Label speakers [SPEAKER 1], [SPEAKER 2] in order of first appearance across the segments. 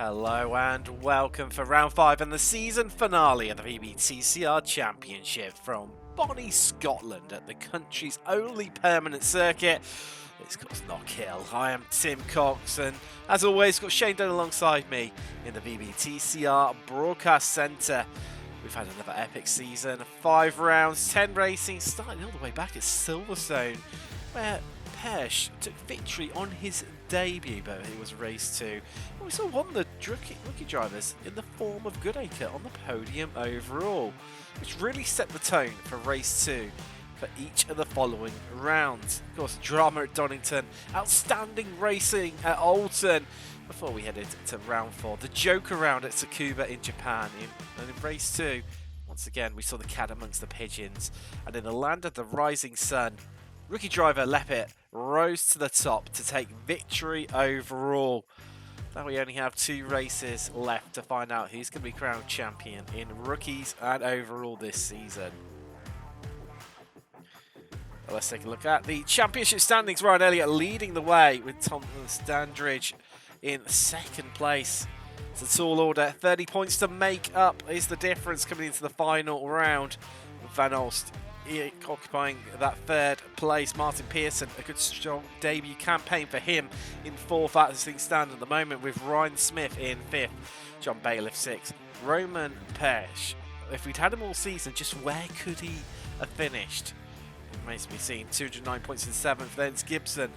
[SPEAKER 1] Hello and welcome for round 5 and the season finale of the VBTCR Championship from Bonnie, Scotland at the country's only permanent circuit. It's called Knockhill. I am Tim Cox and as always got Shane Dunn alongside me in the VBTCR Broadcast Centre. We've had another epic season, 5 rounds, 10 racing, starting all the way back at Silverstone where Pesh took victory on his debut, but it was race 2. And we saw one of the rookie drivers in the form of Goodacre on the podium overall, which really set the tone for race 2 for each of the following rounds. Of course, drama at Donington, outstanding racing at Alton, before we headed to round 4, the Joker round at Tsukuba in Japan. And in race 2, once again, we saw the cat amongst the pigeons, and in the land of the rising sun, rookie driver Leppert rose to the top to take victory overall. Now we only have 2 races left to find out who's going to be crowned champion in rookies and overall this season. Well, let's take a look at the championship standings. Ryan Elliott leading the way with Thomas Dandridge in 2nd place. It's a tall order. 30 points to make up is the difference coming into the final round. Van Olst occupying that 3rd place. Martin Pearson, a good strong debut campaign for him in 4th as things stand at the moment, with Ryan Smith in 5th, John Bailiff 6th, Roman Pesh. If we'd had him all season, just where could he have finished? It remains to be seen. 209 points in 7th. Then it's Gibson,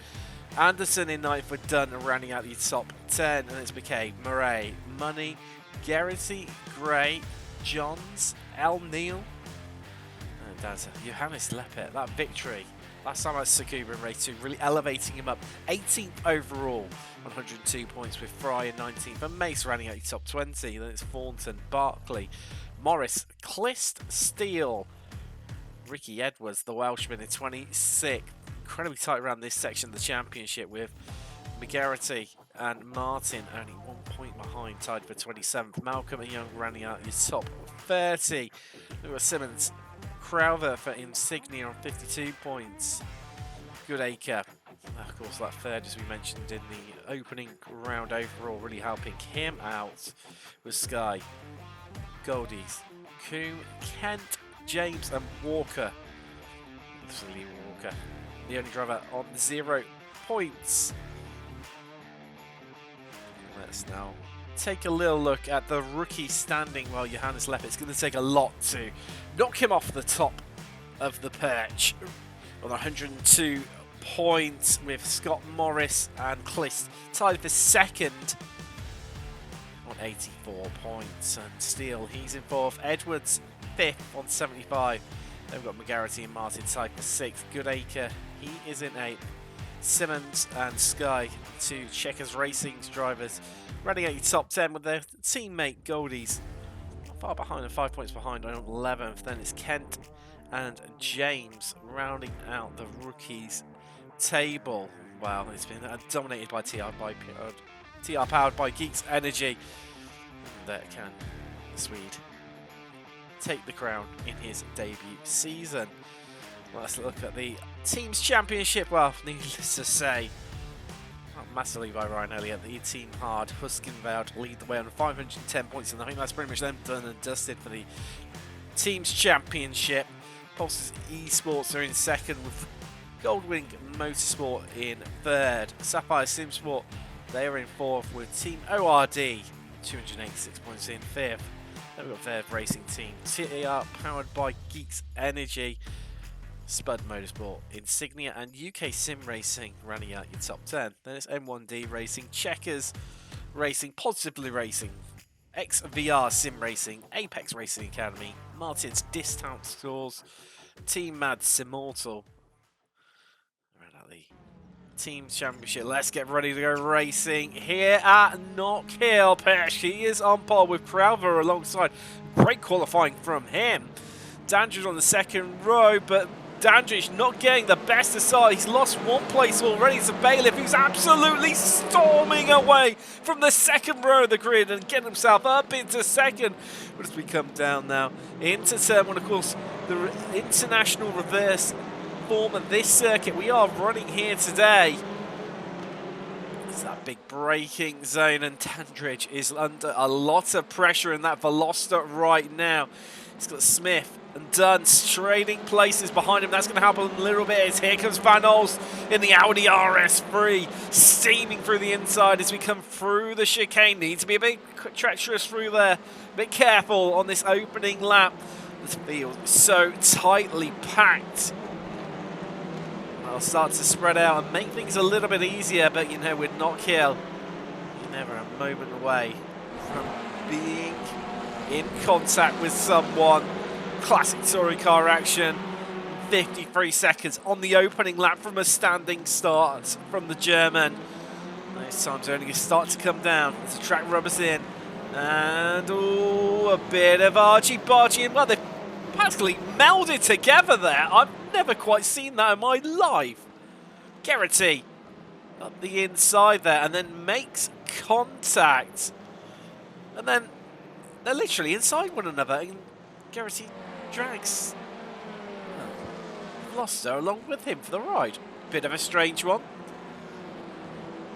[SPEAKER 1] Anderson in 9th with Dunn rounding out the top 10, and it's McKay, Murray, Money, Garrity, Gray, Johns, L. Neal. That's Johannes Leppert, that victory last time at Tsukuba in race 2, really elevating him up. 18th overall, 102 points, with Fry in 19th, and Mace running out the top 20. Then it's Thornton, Barkley, Morris, Clist, Steele, Ricky Edwards, the Welshman in 26th. Incredibly tight around this section of the championship, with McGarity and Martin only 1 point behind, tied for 27th. Malcolm and Young running out the top 30. There was Simmons, Crowther for Insignia on 52 points. Goodacre, of course, that 3rd, as we mentioned in the opening round overall, really helping him out with Sky, Goldies, Coombe, Kent, James and Walker. Absolutely Walker, the only driver on 0 points. Let's now take a little look at the rookie standing. Well, Johannes Leppert, it's going to take a lot to knock him off the top of the perch on 102 points, with Scott Morris and Clist tied for 2nd on 84 points, and Steele, he's in 4th, Edwards 5th on 75. Then we've got McGarity and Martin tied for 6th, Goodacre, he is in 8th, Simmons and Sky, 2 Checkers Racing's drivers, running out your top 10 with their teammate Goldies far behind and 5 points behind on 11th. Then it's Kent and James rounding out the rookies table. Well, it's been dominated by TR powered by Geeks Energy. And there can the Swede take the crown in his debut season. Let's look at the Teams Championship. Well, needless to say, massively by Ryan Elliott, the team hard Huskenveld lead the way on 510 points, and I think that's pretty much them done and dusted for the Teams Championship. Pulse's Esports are in 2nd, with Goldwing Motorsport in 3rd. Sapphire Simsport, they are in 4th, with Team ORD 286 points in 5th. Then we've got Verve Racing Team, TCR powered by Geeks Energy, Spud Motorsport, Insignia and UK Sim Racing running out your top 10. Then it's M1D Racing, Checkers Racing, Positively Racing, XVR Sim Racing, Apex Racing Academy, Martin's Discount Stores, Team Mad Simmortal. Right out the Teams Championship. Let's get ready to go racing here at Knockhill. Pesh, he is on par with Crowther alongside. Great qualifying from him. Dandridge on the 2nd row, but Dandridge not getting the best aside. He's lost 1 place already to Bailiff, who's absolutely storming away from the 2nd row of the grid and getting himself up into 2nd. But as we come down now into turn 1, of course, the international reverse form of this circuit we are running here today It's that big braking zone, and Dandridge is under a lot of pressure in that Veloster right now. He's got Smith and Dunn trading places behind him. That's going to happen a little bit as here comes Van Olst in the Audi RS3, steaming through the inside as we come through the chicane. Need to be a bit treacherous through there. A bit careful on this opening lap. This field is so tightly packed. I'll start to spread out and make things a little bit easier, but you know, with Knockhill, you're never a moment away from being in contact with someone. Classic touring car action. 53 seconds on the opening lap from a standing start from the German. Those times are only going to start to come down as the track rubbers in. And oh, a bit of argy-bargy. Well, they've practically melded together there. I've never quite seen that in my life. Garrity up the inside there and then makes contact. And then they're literally inside one another. And Garrity drags Veloster along with him for the ride. Bit of a strange one.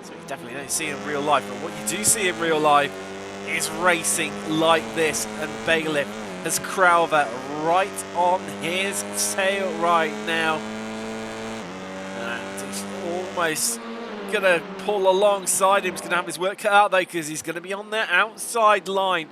[SPEAKER 1] So you definitely don't see in real life. But what you do see in real life is racing like this. And Bailiff has Crowther right on his tail right now. And he's almost going to pull alongside him. He's going to have his work cut out though, because he's going to be on the outside line.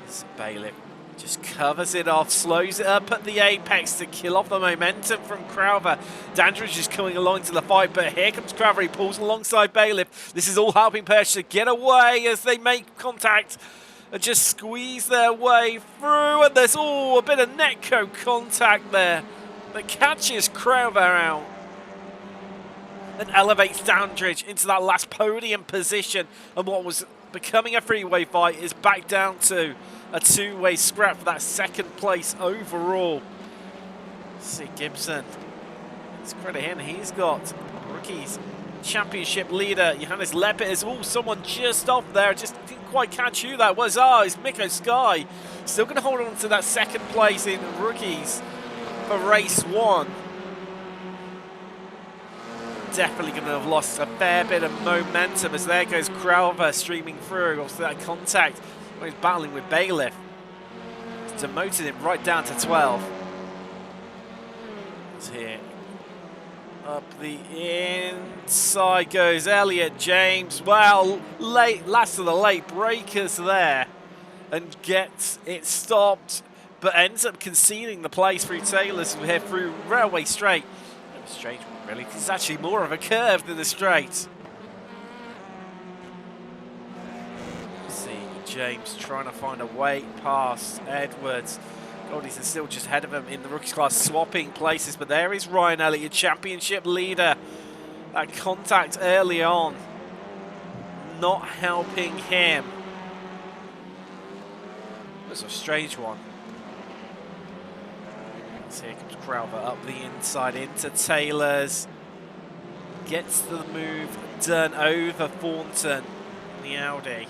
[SPEAKER 1] It's Bailiff. Just covers it off, slows it up at the apex to kill off the momentum from Crowther. Dandridge is coming along to the fight, but here comes Crowther. He pulls alongside Bailiff. This is all helping Perch to get away as they make contact and just squeeze their way through. And there's a bit of netco contact there that catches Crowther out and elevates Dandridge into that last podium position. And what was becoming a freeway fight is back down to a two-way scrap for that second place overall. Let's see Gibson. Let's credit him. He's got rookies championship leader Johannes Lepit. Someone just off there. Just didn't quite catch who that was. It's Miko Sky. Still going to hold on to that second place in rookies for race one. Definitely going to have lost a fair bit of momentum as there goes Crowther streaming through. Also that contact. He's battling with Bailiff. He's demoted him right down to 12. It's here. Up the inside goes Elliot James. Well, last of the late breakers there. And gets it stopped. But ends up conceding the place through Taylor's as we head through Railway Straight. A strange one, really, because it's actually more of a curve than the straight. James trying to find a way past Edwards. Goldie's still just ahead of him in the rookies class, swapping places. But there is Ryan Elliott, championship leader. That contact early on, not helping him. It was a strange one. So here comes Crowther up the inside into Taylor's. Gets the move done over Thornton in the Audi.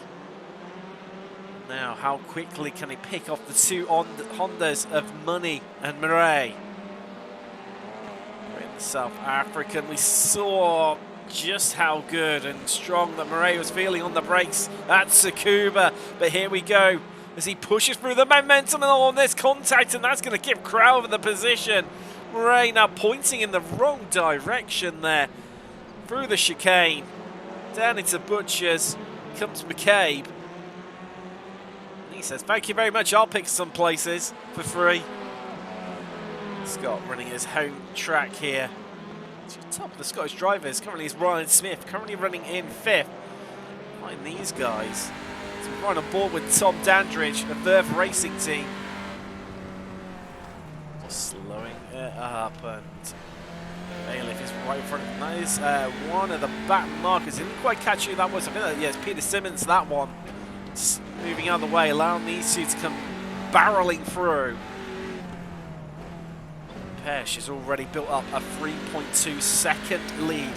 [SPEAKER 1] Now, how quickly can he pick off the two Hondas of Money and Murray? In the South African, we saw just how good and strong that Murray was feeling on the brakes at Tsukuba. But here we go as he pushes through the momentum on this contact, and that's going to give Crowther the position. Murray now pointing in the wrong direction there through the chicane. Down into Butchers comes McCabe. He says, thank you very much, I'll pick some places for free. Scott running his home track here. It's top of the Scottish drivers. Currently is Ryan Smith, currently running in 5th. Find these guys. So we're right on board with Tom Dandridge, the Verve Racing team. Just slowing it up, and Bailiff is right in front of him. That is one of the back markers. Didn't quite catch who that was. I think that, yeah, it's Peter Simmons, that one. Moving out of the way, allowing these two to come barreling through. Pesh has already built up a 3.2 second lead.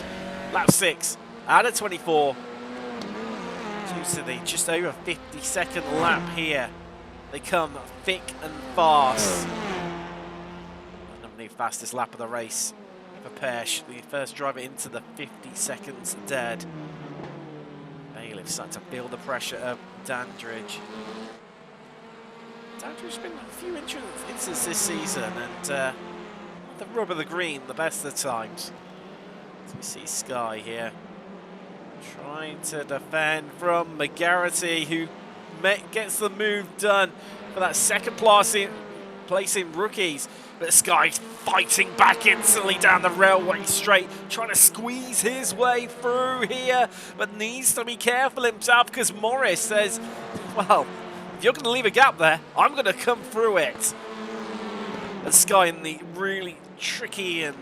[SPEAKER 1] Lap 6 out of 24. Due to the just over 50 second lap here. They come thick and fast. And the fastest lap of the race for Pesh, the first driver into the 50 seconds dead. starting to feel the pressure of Dandridge. Dandridge's been a few instances this season, and the rub of the green the best of the times. So we see Sky here trying to defend from McGarity, who gets the move done for that second place in rookies. But Sky's fighting back instantly down the railway straight, trying to squeeze his way through here, but needs to be careful himself because Morris says, well, if you're going to leave a gap there, I'm going to come through it. And Sky in the really tricky and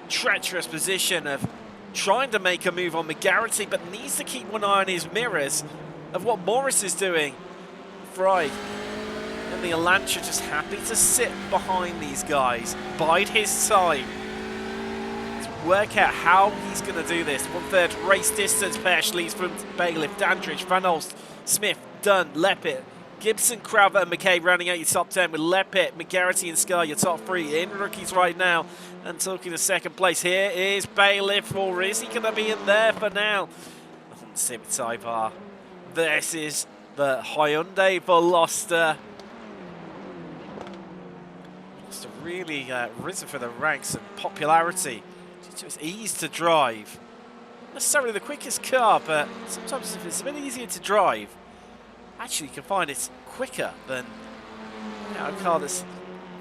[SPEAKER 1] treacherous position of trying to make a move on McGarity, but needs to keep one eye on his mirrors of what Morris is doing. Fry and the Elantra just happy to sit behind these guys, bide his time to work out how he's going to do this. 1/3 race distance pair leads from Bailiff, Dandridge, Van Olst, Smith, Dunn, Leppit, Gibson, Crowther and McKay rounding out your top 10 with Leppit, McGarity and Sky, your top 3 in rookies right now. And talking to second place, here is Bailiff, or is he going to be in there for now? On Civic Type R. This is the Hyundai Veloster. Veloster really risen for the ranks of popularity due to its ease to drive. Not necessarily the quickest car, but sometimes if it's a bit easier to drive, actually you can find it's quicker than a car that's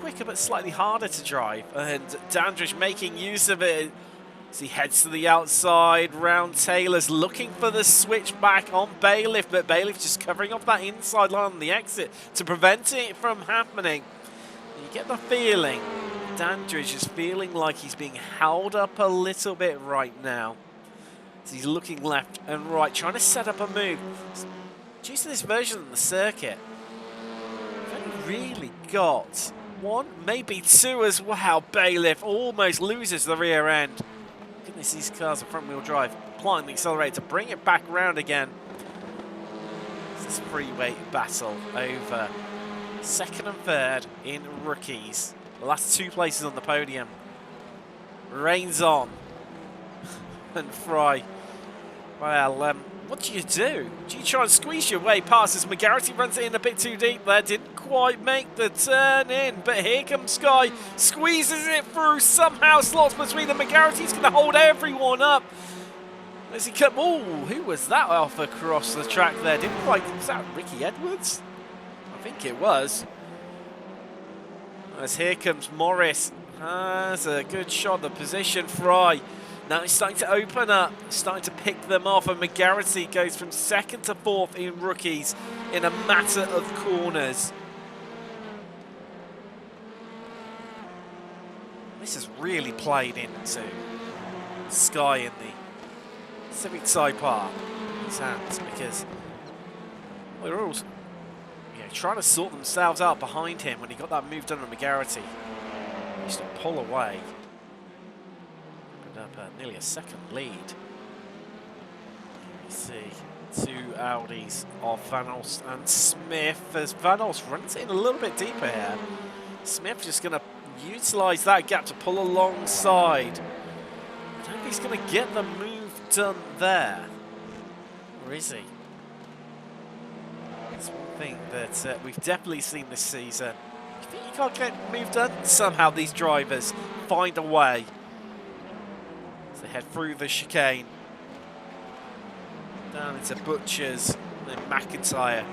[SPEAKER 1] quicker but slightly harder to drive. And Dandridge making use of it as he heads to the outside. Round Taylor's looking for the switch back on Bailiff, but Bailiff just covering off that inside line on the exit to prevent it from happening. You get the feeling Dandridge is feeling like he's being held up a little bit right now. As he's looking left and right, trying to set up a move. Due to this version of the circuit, we've only really got 1, maybe 2 as well. Bailiff almost loses the rear end. Goodness, these cars are front wheel drive, applying the accelerator to bring it back round again. It's this freeway battle over second and third in rookies. The last 2 places on the podium. Rains on. And Fry. Well, what do you do? Do you try and squeeze your way past as McGarity runs it in a bit too deep there? Didn't quite make the turn in, but here comes Sky. Squeezes it through, somehow slots between them. McGarity's going to hold everyone up. As he come, oh, who was that off across the track there? Didn't quite, was that Ricky Edwards? I think it was. As here comes Morris. Has a good shot, the position. Fry. Now it's starting to open up, starting to pick them off, and McGarity goes from 2nd to 4th in rookies in a matter of corners. This has really played into Sky in the Civic Type R in his hands, because they're all trying to sort themselves out behind him when he got that move done on McGarity. He used to pull away. Up nearly a second lead. You see 2 Audis off Van Olst and Smith as Van Olst runs in a little bit deeper here. Smith just going to utilise that gap to pull alongside. I don't know if he's going to get the move done there. Or is he? It's one thing that we've definitely seen this season. You think you can't get the move done? Somehow these drivers find a way. They head through the chicane, down into Butchers, and then McIntyre.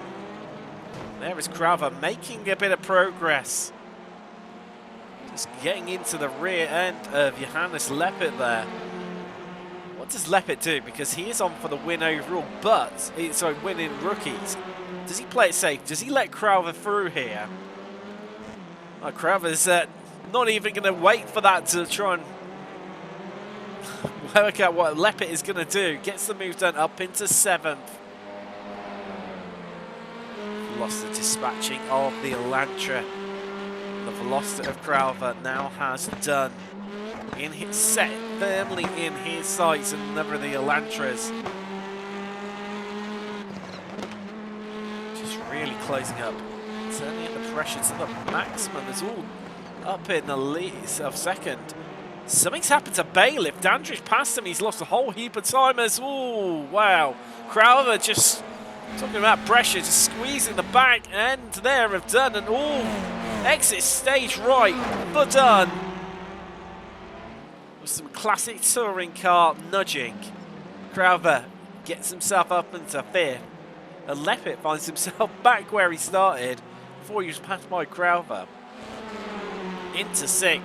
[SPEAKER 1] There is Crowther making a bit of progress. Just getting into the rear end of Johannes Leppit there. What does Leppit do? Because he is on for the win overall, but, sorry, win in rookies. Does he play it safe? Does he let Crowther through here? Oh, Crowther's not even going to wait for that to try and work out what Leppit is going to do. Gets the move done up into 7th. Lost the dispatching of the Elantra. The velocity of Crowther now has Dunn in his set firmly in his sights, and another of the Elantras just really closing up, turning up the pressure to the maximum. It's all up in the lead of second. Something's happened to Bailiff. Dandridge passed him. He's lost a whole heap of timers. Ooh, wow. Crowther just talking about pressure, just squeezing the back end there of Dunn. And ooh, exit stage right for Dunn. With some classic touring car nudging. Crowther gets himself up into fifth. And Leppit finds himself back where he started before he was passed by Crowther. Into sixth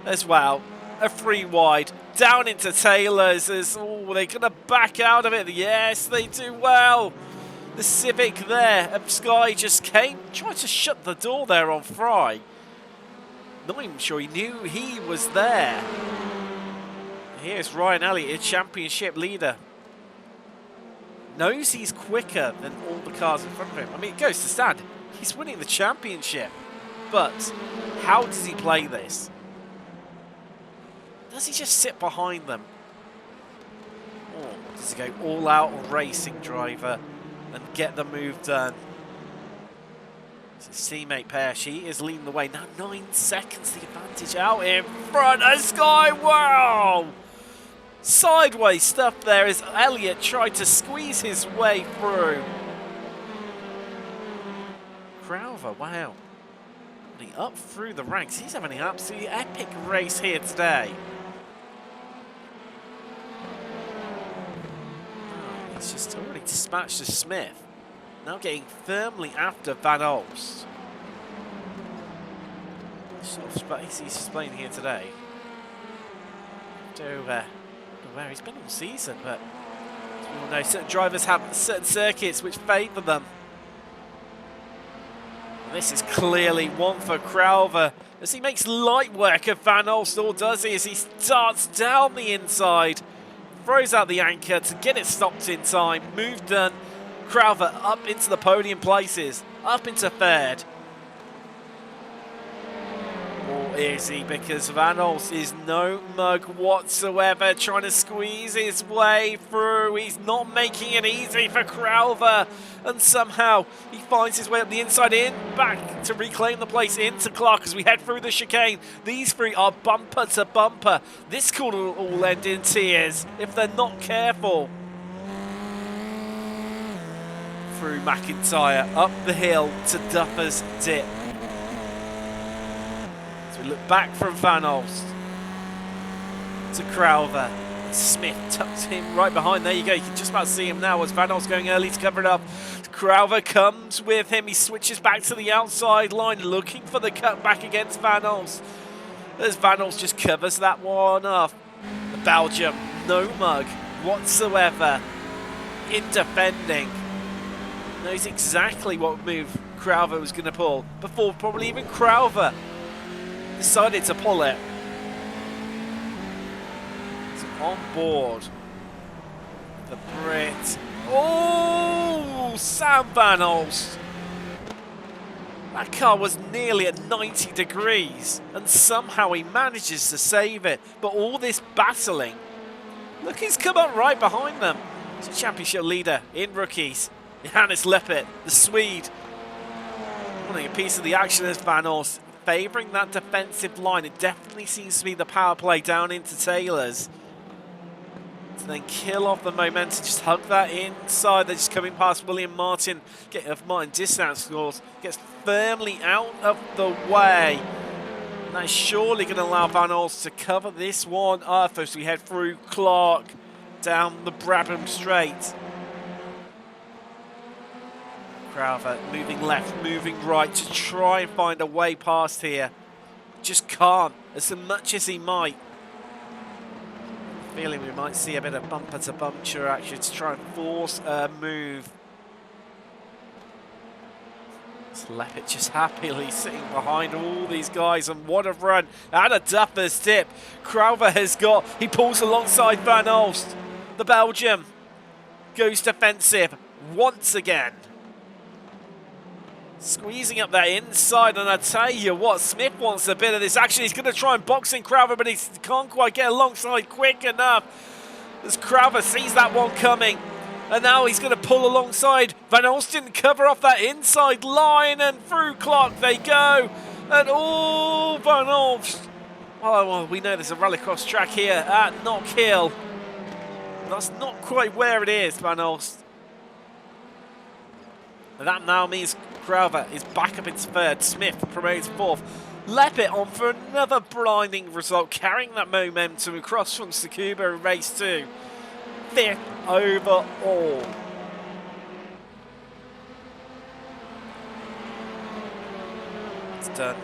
[SPEAKER 1] as well. A free wide down into Taylor's. Oh, they're going to back out of it. Yes, they do well. The Civic there of Sky just came, tried to shut the door there on Fry. Not even sure he knew he was there. Here's Ryan Elliott, championship leader. Knows he's quicker than all the cars in front of him. I mean, it goes to stand. He's winning the championship. But how does he play this? Does he just sit behind them? Or does he go all out on racing driver and get the move done? It's his teammate pair. She is leading the way. Now 9 seconds the advantage out in front of Sky. Wow! Sideways stuff there as Elliott tried to squeeze his way through. Crowther, wow. Up through the ranks. He's having an absolutely epic race here today. Oh, he's just already dispatched to Smith. Now getting firmly after Van Olst. Sort of space he's displaying here today. Where he's been all season, but as we all know, certain drivers have certain circuits which favour them. And this is clearly one for Crowther as he makes light work of Van Olst, or does he, as he starts down the inside, throws out the anchor to get it stopped in time. Move done. Crowther up into the podium places, up into third. Or is he? Because Van Olst is no mug whatsoever, trying to squeeze his way through. He's not making it easy for Crowther. And somehow he finds his way up the inside in, back to reclaim the place into Clark as we head through the chicane. These three are bumper to bumper. This could all end in tears if they're not careful. Through McIntyre, up the hill to Duffer's Dip. As we look back from Van Olst to Crowther. Smith tucks him right behind. There you go. You can just about see him now as Van Olst going early to cover it up. Crowther comes with him. He switches back to the outside line, looking for the cut back against Van Olst. As Van Olst just covers that one up. The Belgium, no mug whatsoever in defending. Knows exactly what move Crowther was going to pull before probably even Crowther decided to pull it. On board the Brit. Oh, Sam Van Olst. That car was nearly at 90 degrees and somehow he manages to save it. But all this battling, look, he's come up right behind them. He's a championship leader in rookies. Johannes Leppit, the Swede, wanting a piece of the action as Van Olst, favouring that defensive line. It definitely seems to be the power play down into Taylor's. To then kill off the momentum, just hug that inside. They're just coming past William Martin. Martin distance scores, gets firmly out of the way. And that is surely going to allow Van Olst to cover this one up as we head through Clark down the Brabham Straight. Crowther moving left, moving right to try and find a way past here. Just can't, as much as he might. Feeling we might see a bit of bumper to bumper action to try and force a move. Leppit just happily sitting behind all these guys, and what a run out of Duffer's Dip. Crowther has got, he pulls alongside Van Olst. The Belgium goes defensive once again. Squeezing up that inside, and I tell you what, Smith wants a bit of this action. He's going to try and box in Crowther, but he can't quite get alongside quick enough. As Crowther sees that one coming, and now he's going to pull alongside. Van Olst didn't cover off that inside line, and through Clark they go. And oh, Van Olst well, we know there's a rallycross track here at Knockhill. That's not quite where it is, Van Olst. And that now means Crowther is back up into third. Smith promotes fourth. Leppit on for another blinding result, carrying that momentum across from Tsukuba in race 2. Fifth overall. It's done.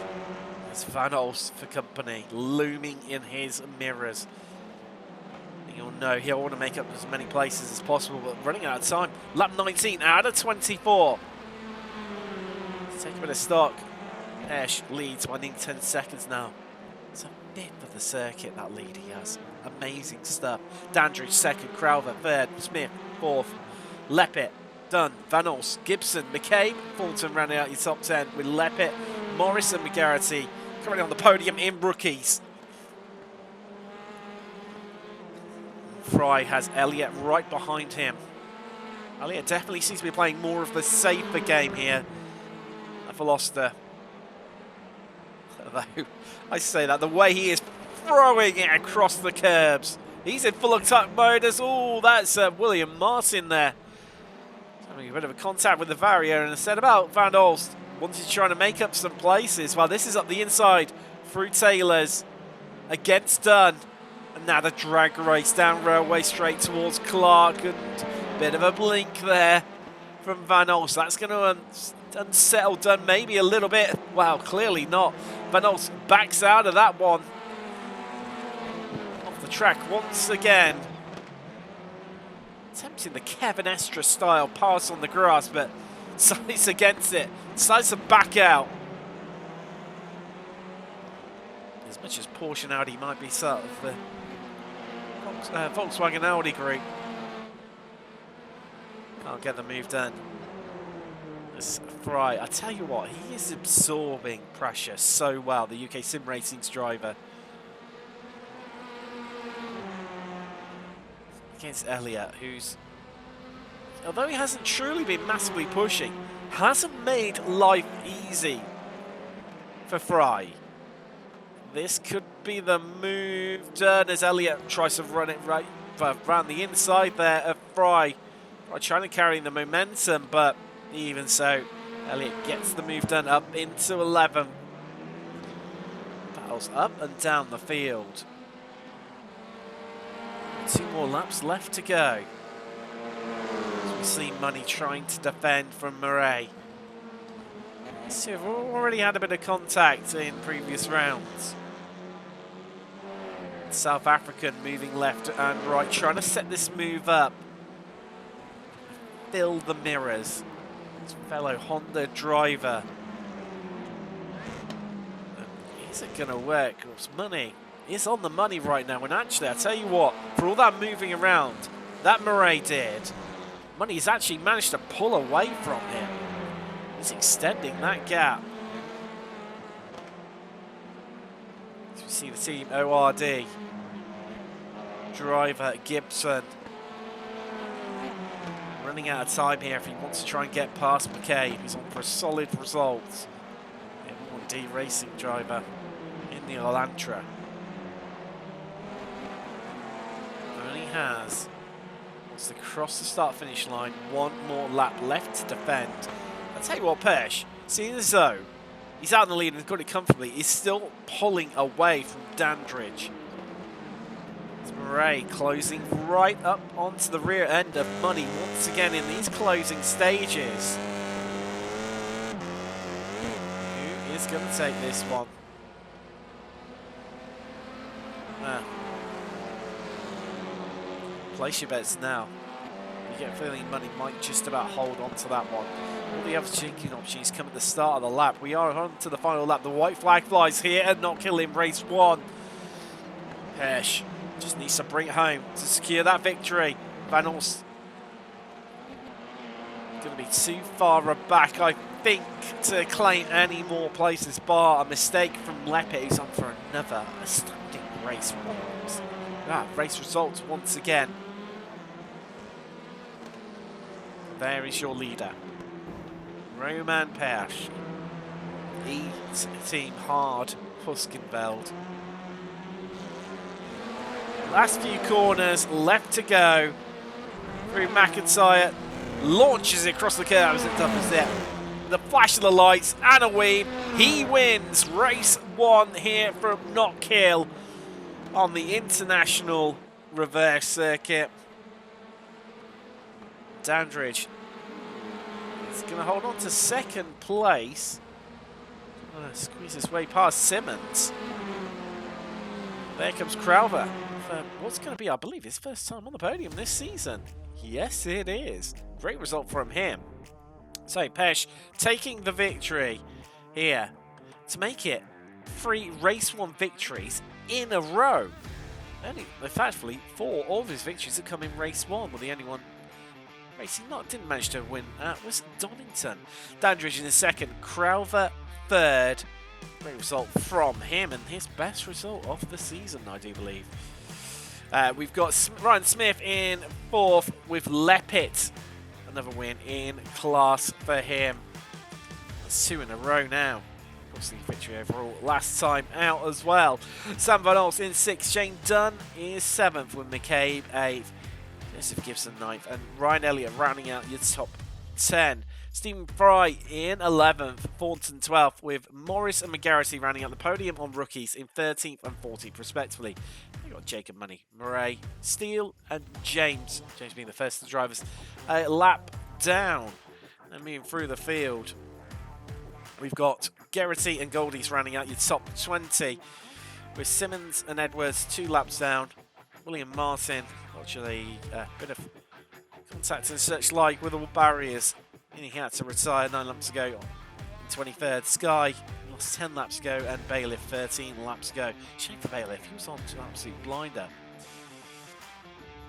[SPEAKER 1] It's Van Olst for company, looming in his mirrors. You'll know he'll want to make up as many places as possible, but running out of time. Lap 19 out of 24. Let's take a bit of stock. Esch leads by nearly 10 seconds now. It's a bit of the circuit, that lead he has. Amazing stuff. Dandridge second, Crowther third, Smith fourth, Leppit, Dunn, Van Olst, Gibson, McCabe, Fulton rounding out your top 10 with Leppit, Morris and McGarity currently on the podium in rookies. Fry has Elliott right behind him. Elliott definitely seems to be playing more of the safer game here at Veloster. Although, I say that, the way he is throwing it across the curbs. He's in full attack mode as, oh, that's William Martin there. Having a bit of a contact with the barrier, and instead about Van Olst wanted to try to make up some places. Well, this is up the inside through Taylor's against Dunn. And now the drag race down Railway straight towards Clark, and a bit of a blink there from Van Olst. That's going to unsettle Dunn maybe a little bit. Well, clearly not. Van Olst backs out of that one. Off the track once again. Attempting the Kevin Estra style pass on the grass, but decides against it. Decides to back out. As much as Porsche and Audi might be sort of the Volkswagen Audi group, can't get the move done. This Fry, I tell you what, he is absorbing pressure so well, the UK Sim Racing's driver. Against Elliott, who's, although he hasn't truly been massively pushing, hasn't made life easy for Fry. This could be the move done as Elliott tries to run it right around the inside there of Fry. Fry trying to carry the momentum, but even so, Elliott gets the move done up into 11. Battles up and down the field. 2 more laps left to go. As we see Money trying to defend from Murray. So we've already had a bit of contact in previous rounds. South African moving left and right, trying to set this move up. Fill the mirrors. His fellow Honda driver. Is it going to work? It's Money. He's on the money right now, and actually, I tell you what, for all that moving around that Murray did, Money's actually managed to pull away from him. He's extending that gap. As we see the team ORD. Driver Gibson. Running out of time here if he wants to try and get past McCabe. He's on for a solid result. M1D Racing driver in the Elantra. Only has, wants to cross the start-finish line, 1 more lap left to defend. I'll tell you what, Pesh, seeing as though he's out in the lead and has got it comfortably, he's still pulling away from Dandridge. It's Murray closing right up onto the rear end of Money once again in these closing stages. Who is going to take this one? Place your bets now. You get a feeling Money might just about hold on to that one. All the other cheeky options come at the start of the lap. We are on to the final lap. The white flag flies here at Knockhill in race 1. Pesh just needs to bring it home to secure that victory. Van Olst going to be too far back, I think, to claim any more places, bar a mistake from Leppit, who's on for another astounding race. Race results once again. There is your leader, Roman Pesh. E-Team Hard Huskenveld. Last few corners left to go. Through McIntyre, launches it across the curves and toughens it. The flash of the lights and a weave. He wins race 1 here from Knockhill on the international reverse circuit. Dandridge is going to hold on to second place. Squeeze his way past Simmons. There comes Crowther for what's going to be, I believe, his first time on the podium this season. Yes, it is. Great result from him. So, Pesh taking the victory here to make it 3 race 1 victories in a row. Only, effectively, 4 of his victories have come in race 1, but the only one racing didn't manage to win was Donington. Dandridge in the second, Crowther third. Great result from him, and his best result of the season, I do believe. We've got Ryan Smith in 4th with Leppit. Another win in class for him. That's 2 in a row now. Obviously, victory overall last time out as well. Sam Van Olst in 6th. Shane Dunn is 7th with McCabe 8th. Joseph Gibson 9th. And Ryan Elliott rounding out your top 10. Stephen Fry in 11th, Thornton 12th, with Morris and McGarity rounding out the podium on rookies in 13th and 14th respectively. We've got Jacob Money, Murray, Steele and James. James being the first of the drivers a lap down. And moving through the field, we've got Geraghty and Goldies rounding out your top 20, with Simmons and Edwards 2 laps down. William Martin, actually a bit of contact and such like with all barriers. He had to retire 9 laps ago in 23rd. Sky lost 10 laps ago, and Bailiff 13 laps ago. Shame for Bailiff, he was on to an absolute blinder.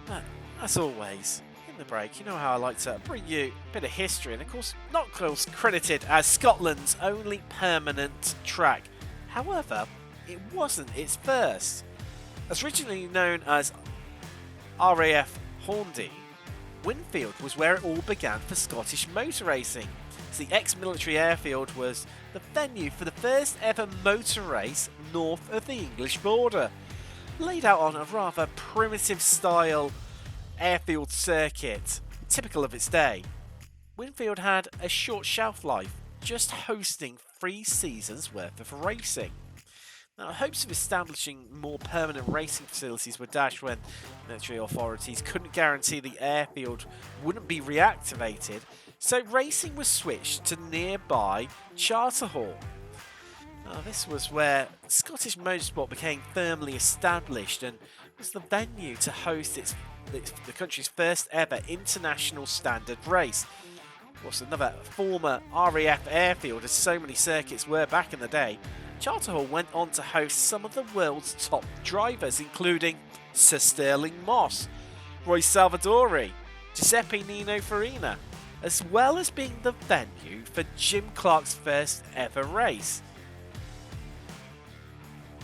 [SPEAKER 1] But as always, in the break, you know how I like to bring you a bit of history, and of course, Knockhill's credited as Scotland's only permanent track. However, it wasn't its first. As originally known as RAF Hornby, Winfield was where it all began for Scottish motor racing. The ex-military airfield was the venue for the first ever motor race north of the English border. Laid out on a rather primitive style airfield circuit, typical of its day, Winfield had a short shelf life, just hosting 3 seasons worth of racing. Now, hopes of establishing more permanent racing facilities were dashed when military authorities couldn't guarantee the airfield wouldn't be reactivated, so racing was switched to nearby Charterhall. Now, this was where Scottish motorsport became firmly established and was the venue to host the country's first ever international standard race. Of course, another former RAF airfield, as so many circuits were back in the day, Charterhall went on to host some of the world's top drivers, including Sir Stirling Moss, Roy Salvadori, Giuseppe Nino Farina, as well as being the venue for Jim Clark's first ever race.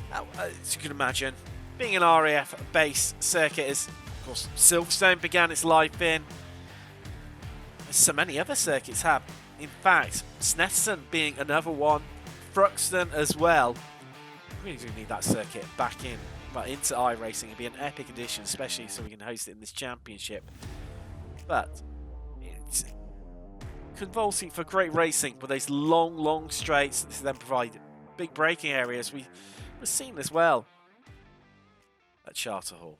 [SPEAKER 1] Now, as you can imagine, being an RAF base circuit, as of course Silverstone began its life in, as so many other circuits have. In fact, Snetterton being another one, Thruxton as well. We really do need that circuit back in, but into iRacing. It'd be an epic addition, especially so we can host it in this championship. But it's convulsing for great racing, but those long straights to then provide big braking areas. We've seen as well at Charterhall.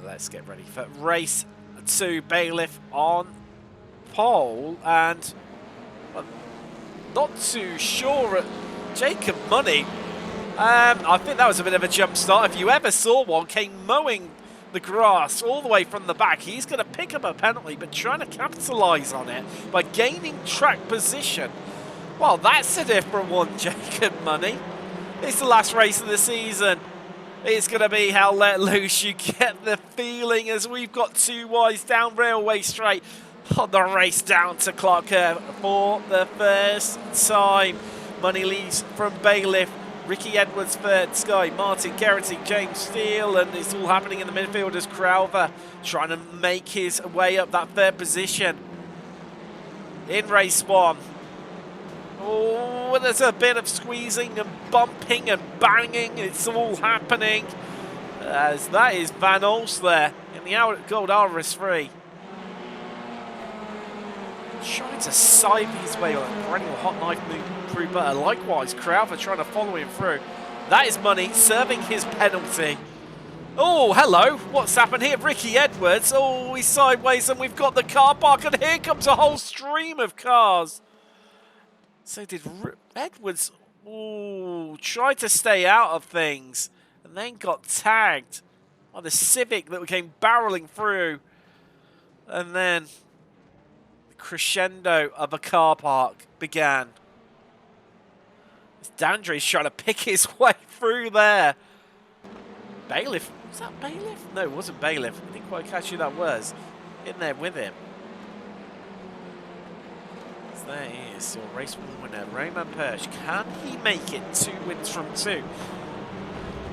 [SPEAKER 1] Let's get ready for race 2. Bailiff on pole, and well, not too sure at Jacob Money. I think that was a bit of a jump start. If you ever saw one, came mowing the grass all the way from the back. He's going to pick up a penalty, but trying to capitalise on it by gaining track position. Well, that's a different one, Jacob Money. It's the last race of the season. It's going to be hell let loose. You get the feeling as we've got 2 wides down Railway Straight on the race down to Clark Curve for the first time. Money leads from Bailiff, Ricky Edwards third, Sky, Martin, Geraghty, James Steele, and it's all happening in the midfield as Crowther trying to make his way up that third position in race 1. Oh, there's a bit of squeezing and bumping and banging. It's all happening. As that is Van Olst there in the Gold RS3. Trying to scythe his way on a perennial hot knife move through butter. Likewise, Crowther trying to follow him through. That is Money serving his penalty. Oh, hello. What's happened here? Ricky Edwards. Oh, he's sideways and we've got the car park and here comes a whole stream of cars. So did Edwards tried to stay out of things and then got tagged by the Civic that came barreling through. And then the crescendo of a car park began. Dandry's trying to pick his way through there. Bailiff. Was that Bailiff? No, it wasn't Bailiff. I didn't quite catch who that was. In there with him. So there he is, your race winner, Roman Persch. Can he make it 2 wins from 2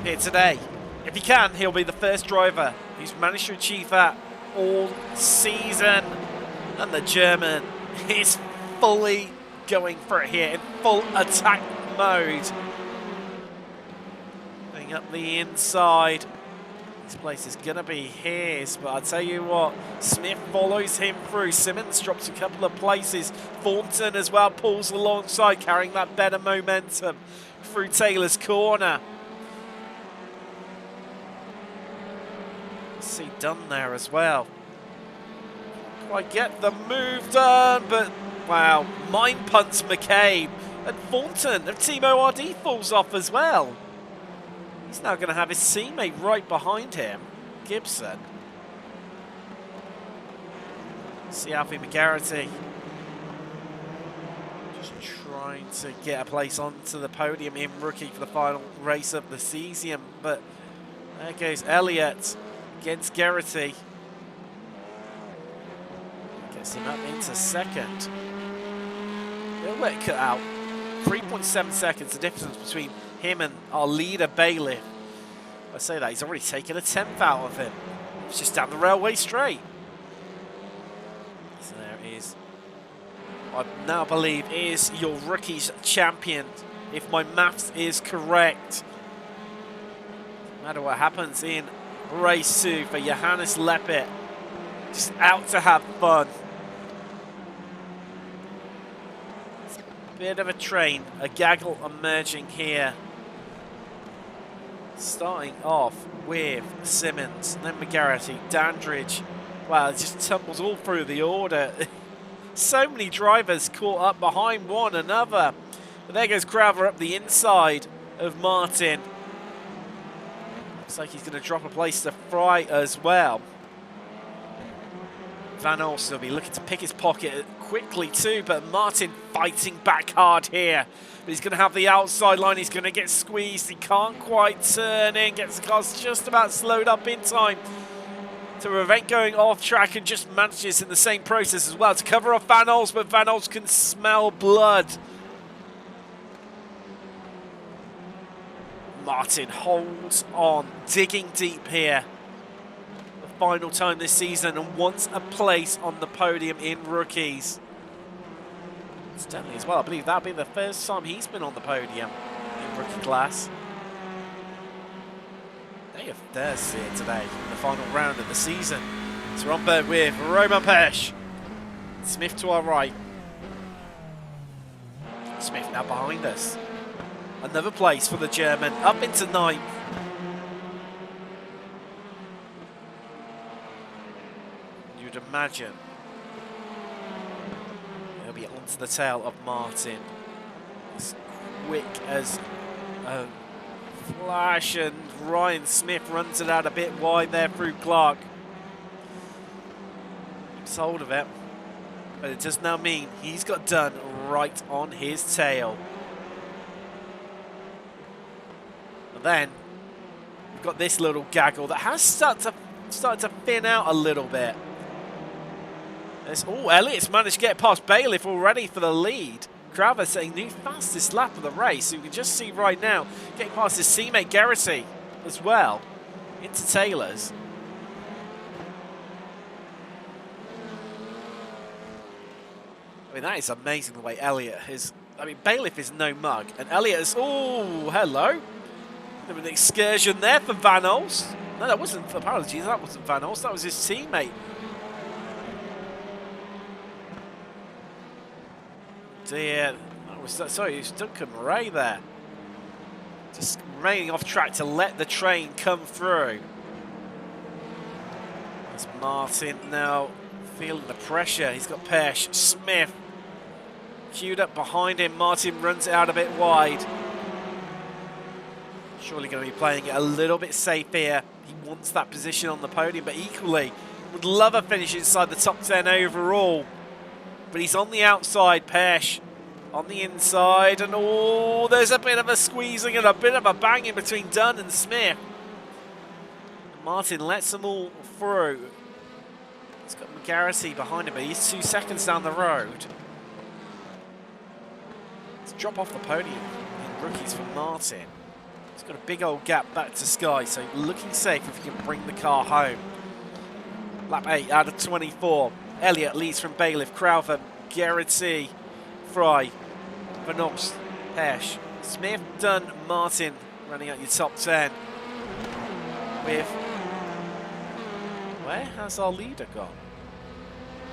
[SPEAKER 1] here today? If he can, he'll be the first driver who's managed to achieve that all season. And the German is fully going for it here in full attack mode. Going up the inside. This place is going to be his, but I'll tell you what, Smith follows him through. Simmons drops a couple of places. Thornton as well pulls alongside, carrying that better momentum through Taylor's corner. See Dunn there as well. Quite get the move done, but wow, mind punts McCabe. And Thornton of Team ORD falls off as well. He's now going to have his teammate right behind him, Gibson. See Alfie McGarrity just trying to get a place onto the podium in rookie for the final race of the season. But there goes Elliott against Garrity. Gets him up into second. A little bit cut out. 3.7 seconds, the difference between him and our leader, Bailiff. I say that, he's already taken a 10th out of him. It's just down the railway straight. So there it is. I now believe is your rookie's champion, if my maths is correct. No matter what happens in race 2 for Johannes Leppert. Just out to have fun. Bit of a train, a gaggle emerging here. Starting off with Simmons, then McGarrity, Dandridge. Wow, it just tumbles all through the order. So many drivers caught up behind one another. But there goes Crowther up the inside of Martin. Looks like he's going to drop a place to Fry as well. Van Olst will be looking to pick his pocket quickly too, but Martin fighting back hard here. But he's going to have the outside line, he's going to get squeezed, he can't quite turn in, gets the cars just about slowed up in time to prevent going off track and just manages in the same process as well to cover off Van Olst, but Van Olst can smell blood. Martin holds on, digging deep here. Final time this season and wants a place on the podium in rookies. Stanley as well, I believe that'll be the first time he's been on the podium in rookie class. Day of Thursday today, in the final round of the season. So we're on board with Roman Persch. Smith to our right. Smith now behind us. Another place for the German, up into 9th. You'd imagine he'll be onto the tail of Martin. As quick as a flash, and Ryan Smith runs it out a bit wide there through Clark. Keeps hold of it, but it does now mean he's got Dunn right on his tail. And then we've got this little gaggle that has started to thin out a little bit. Oh, Elliott's managed to get past Bailiff already for the lead. Crowther saying new fastest lap of the race. So you can just see right now, getting past his teammate Garrity as well into Taylor's. I mean, that is amazing the way Elliott has I mean, Bailiff is no mug. And Elliott is... Oh, hello. Bit of an excursion there for Van Olst. No, that wasn't... Apologies, that wasn't Van Olst. That was his teammate. Dear. That was, sorry, it was Duncan Murray there. Just remaining off track to let the train come through. As Martin now feeling the pressure. He's got Pesh, Smith queued up behind him. Martin runs it out a bit wide. Surely going to be playing it a little bit safe here. He wants that position on the podium, but equally would love a finish inside the top 10 overall. But he's on the outside, Pesh. On the inside, and oh, there's a bit of a squeezing and a bit of a banging between Dunn and Smith. Martin lets them all through. He's got McGarrity behind him, but he's 2 seconds down the road. Let's drop off the podium in rookies for Martin. He's got a big old gap back to Sky, so looking safe if he can bring the car home. Lap 8 out of 24. Elliott leads from Bailiff, Crowther, Garrity, Fry, Van Olst, Pesh, Smith, Dunn, Martin running out your top 10 with... Where has our leader gone?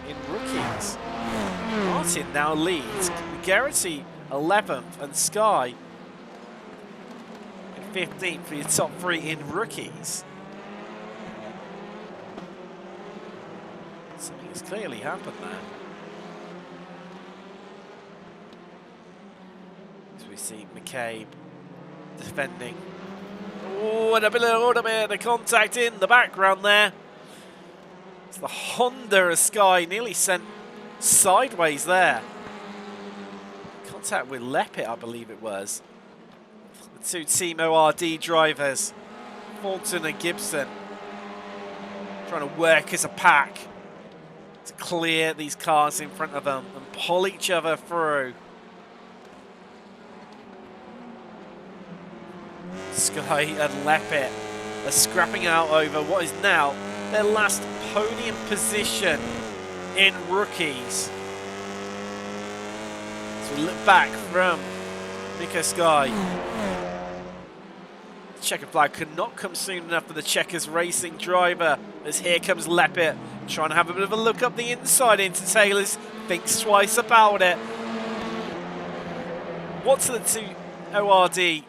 [SPEAKER 1] In rookies. Martin now leads. Garrity 11th and Sky in 15th for your top 3 in rookies. Something has clearly happened there. We see McCabe defending. Oh, and a bit of contact in the background there. It's the Honda of Sky nearly sent sideways there. Contact with Leppit, I believe it was. The 2 Team ORD drivers, Thornton and Gibson, trying to work as a pack to clear these cars in front of them and pull each other through. Sky and Leppit are scrapping out over what is now their last podium position in rookies. So we look back from Nico Sky. The checker flag could not come soon enough for the Checkers Racing driver, as here comes Leppit trying to have a bit of a look up the inside into Taylor's. Thinks twice about it. What's the 2 ORD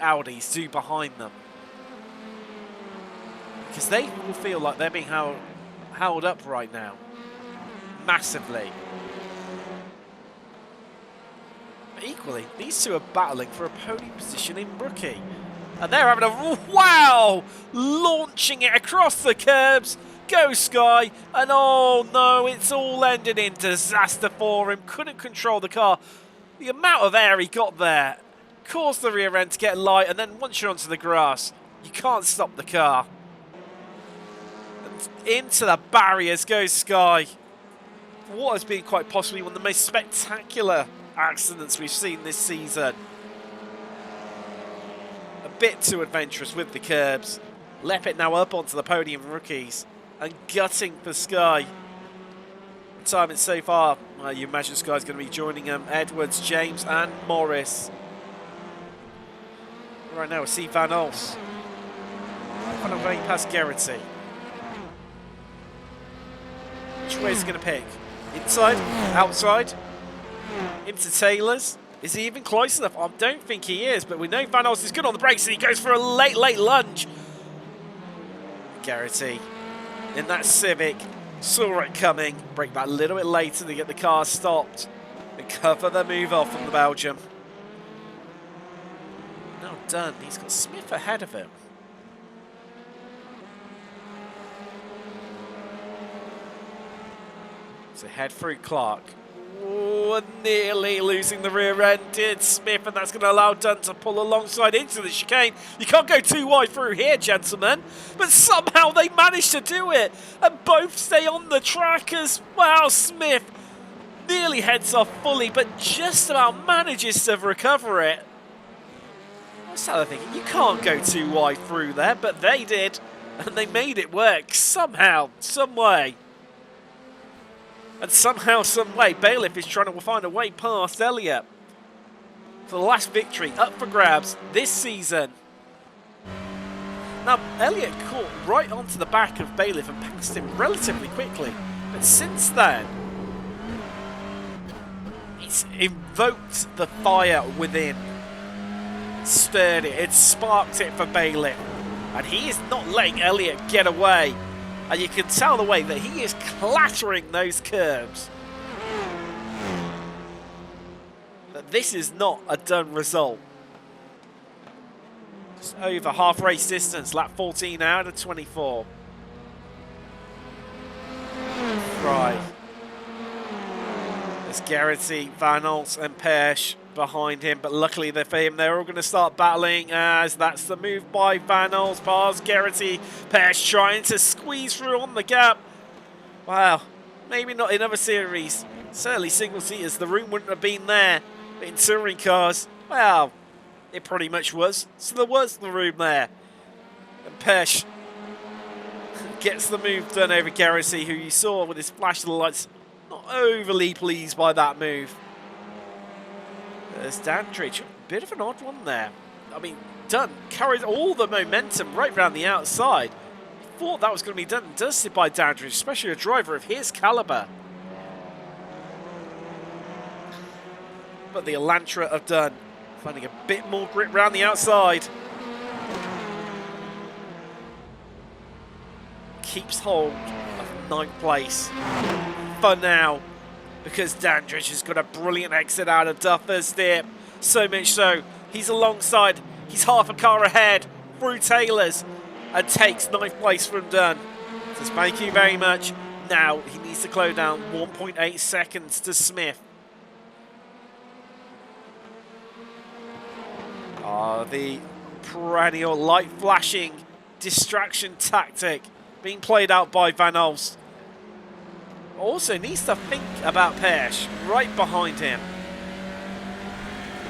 [SPEAKER 1] Audis do behind them? Because they will feel like they're being held up right now. Massively. But equally, these 2 are battling for a podium position in rookie. And they're having a... Wow! Launching it across the curbs. Go Sky. And oh no, it's all ended in disaster for him. Couldn't control the car. The amount of air he got there caused the rear end to get light, and then once you're onto the grass, you can't stop the car. And into the barriers goes Sky. What has been quite possibly one of the most spectacular accidents we've seen this season. A bit too adventurous with the curbs. Leppit now up onto the podium rookies and gutting for Sky. Retirement so far, you imagine Sky's going to be joining them. Edwards, James and Morris. Right now, we see Van Olst. Kind of going past Garrity. Which way is he going to pick? Inside? Outside? Into Taylor's? Is he even close enough? I don't think he is, but we know Van Olst is good on the brakes, and he goes for a late lunge. Garrity in that Civic saw it coming. Brake back a little bit later to get the car stopped and cover the move off from the Belgium. Now Dunn, he's got Smith ahead of him. So head through Clark. Oh, nearly losing the rear end did Smith, and that's going to allow Dunn to pull alongside into the chicane. You can't go too wide through here, gentlemen, but somehow they managed to do it, and both stay on the track as well. Smith nearly heads off fully, but just about manages to recover it. What's that thinking? You can't go too wide through there, but they did, and they made it work somehow, some way. And somehow, some way, Bailiff is trying to find a way past Elliott. for the last victory up for grabs this season. Now, Elliott caught right onto the back of Bailiff and passed him relatively quickly. But since then, it's invoked the fire within. Stirred it. It sparked it for Bailiff. And he is not letting Elliott get away. And you can tell the way that he is clattering those curbs. But this is not a Dunn result. Just over half race distance, lap 14 out of 24. Right. There's Garrity, Van Ols and Persch behind him, but luckily for him, they're all going to start battling as that's the move by Van Ols past Garrity. Persch trying to squeeze through on the gap. Wow, maybe not in other series. Certainly single seaters, the room wouldn't have been there. But in touring cars, well, it pretty much was. So there was the room there. And Persch gets the move done over Garrity, who you saw with his flash of the lights, not overly pleased by that move. There's Dandridge, a bit of an odd one there. I mean, Dunn carried all the momentum right round the outside. Thought that was going to be done and dusted by Dandridge, especially a driver of his caliber. But the Elantra of Dunn finding a bit more grip round the outside. Keeps hold of 9th place for now, because Dandridge has got a brilliant exit out of Duffer's dip. So much so, he's alongside, he's half a car ahead through Taylor's and takes 9th place from Dunn. Says thank you very much. Now he needs to close down 1.8 seconds to Smith. The perennial light flashing distraction tactic being played out by Van Ols. Also needs to think about Persch right behind him.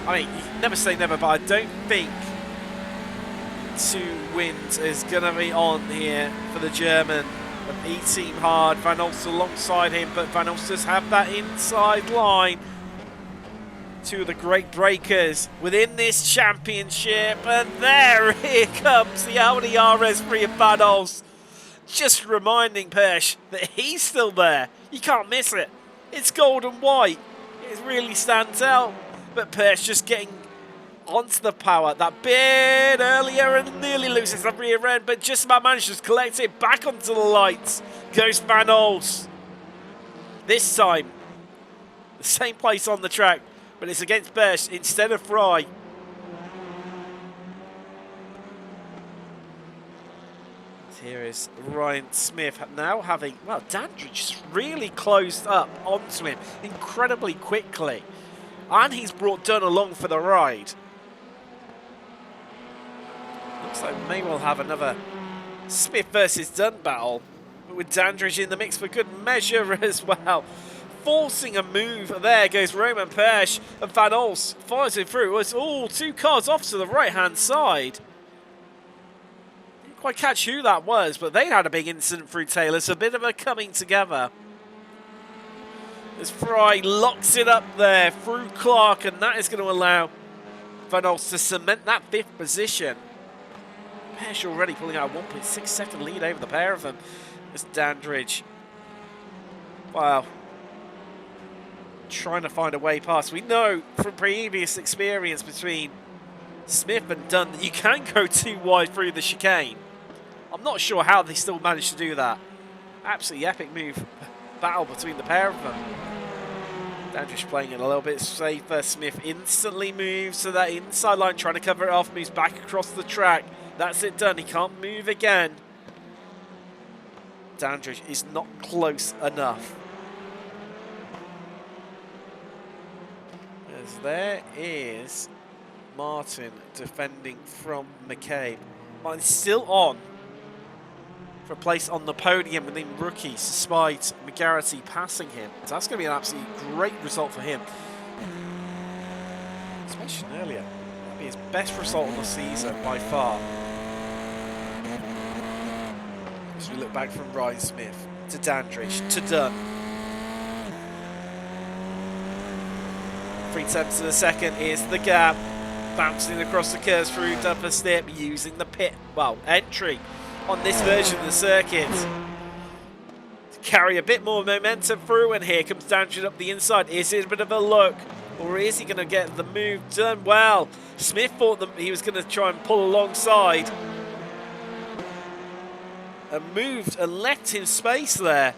[SPEAKER 1] I mean, you can never say never, but I don't think 2 wins is going to be on here for the German. But he team hard, Van Ols alongside him, but Van Ols does have that inside line. 2 of the great breakers within this championship, and here comes the Audi RS3 of Van Ols. Just reminding Persch that he's still there. You can't miss it. It's gold and white. It really stands out. But Persch just getting onto the power that bit earlier and nearly loses the rear end, but just about manages to collect it back onto the lights. Goes Van Ols. This time, the same place on the track, but it's against Persch instead of Fry. Here is Ryan Smith now having, well, Dandridge just really closed up onto him incredibly quickly. And he's brought Dunn along for the ride. Looks like maybe we'll have another Smith versus Dunn battle, but with Dandridge in the mix for good measure as well. Forcing a move, there goes Roman Persch, and Van Ols follows him through. It's all 2 cars off to the right-hand side. Didn't quite catch who that was, but they had a big incident through Taylor, so a bit of a coming together. As Fry locks it up there through Clark, and that is going to allow Van Ols to cement that 5th position. Persch already pulling out a 1.6 second lead over the pair of them. As Dandridge, wow, trying to find a way past. We know from previous experience between Smith and Dunn that you can go too wide through the chicane. I'm not sure how they still managed to do that. Absolutely epic move, battle between the pair of them. Dandridge playing it a little bit safer. Smith instantly moves to that inside line, trying to cover it off, moves back across the track. That's it done, he can't move again. Dandridge is not close enough. As there is Martin defending from McCabe. Martin's still on for a place on the podium within rookies, despite McGarrity passing him. So that's going to be an absolutely great result for him. As mentioned earlier, that'll be his best result of the season by far. As we look back from Ryan Smith to Dandridge to Dunn. 3/10 of a second is the gap. Bouncing across the curves through upper step, using the pit, well, entry on this version of the circuit to carry a bit more momentum through. And here comes Dandridge up the inside. Is it a bit of a look, or is he going to get the move done? Well, Smith thought that he was going to try and pull alongside and moved and left him space there.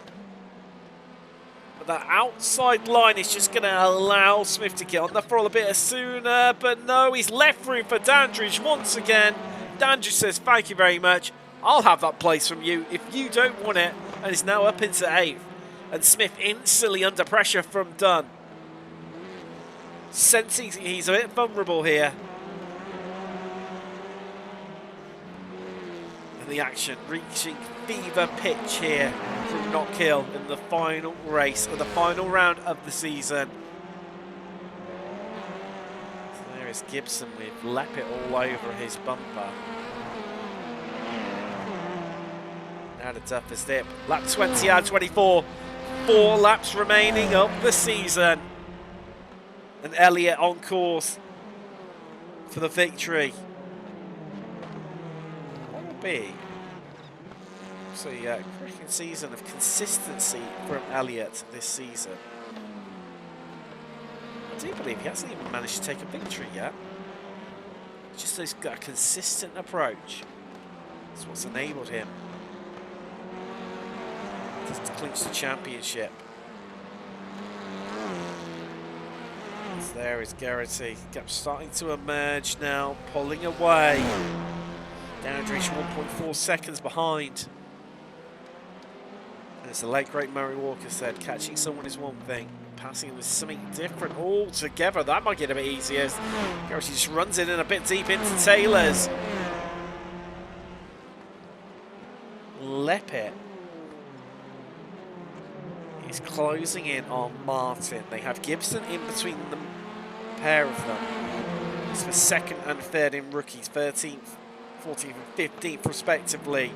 [SPEAKER 1] That outside line is just going to allow Smith to get on the throttle a bit sooner, but no, he's left room for Dandridge once again. Dandridge says, thank you very much. I'll have that place from you if you don't want it, and is now up into 8th. And Smith instantly under pressure from Dunn. Sensing he's a bit vulnerable here. And the action reaching fever pitch here from Knockhill in the final race, or the final round of the season. So there is Gibson with Leppit all over his bumper. Now the toughest dip. Lap 20 out of 24. 4 laps remaining of the season. And Elliott on course for the victory. What will be? So yeah, cracking season of consistency from Elliott this season. I do believe he hasn't even managed to take a victory yet. Just has got a consistent approach. That's what's enabled him to clinch the championship. So there is Garrity. Gap starting to emerge now, pulling away. Dandridge 1.4 seconds behind. As the late great Murray Walker said, catching someone is one thing, passing them is something different altogether. That might get a bit easier. Garrity just runs in and a bit deep into Taylor's. Leppit is closing in on Martin. They have Gibson in between the pair of them. It's for 2nd and 3rd in rookies, 13th, 14th and 15th respectively.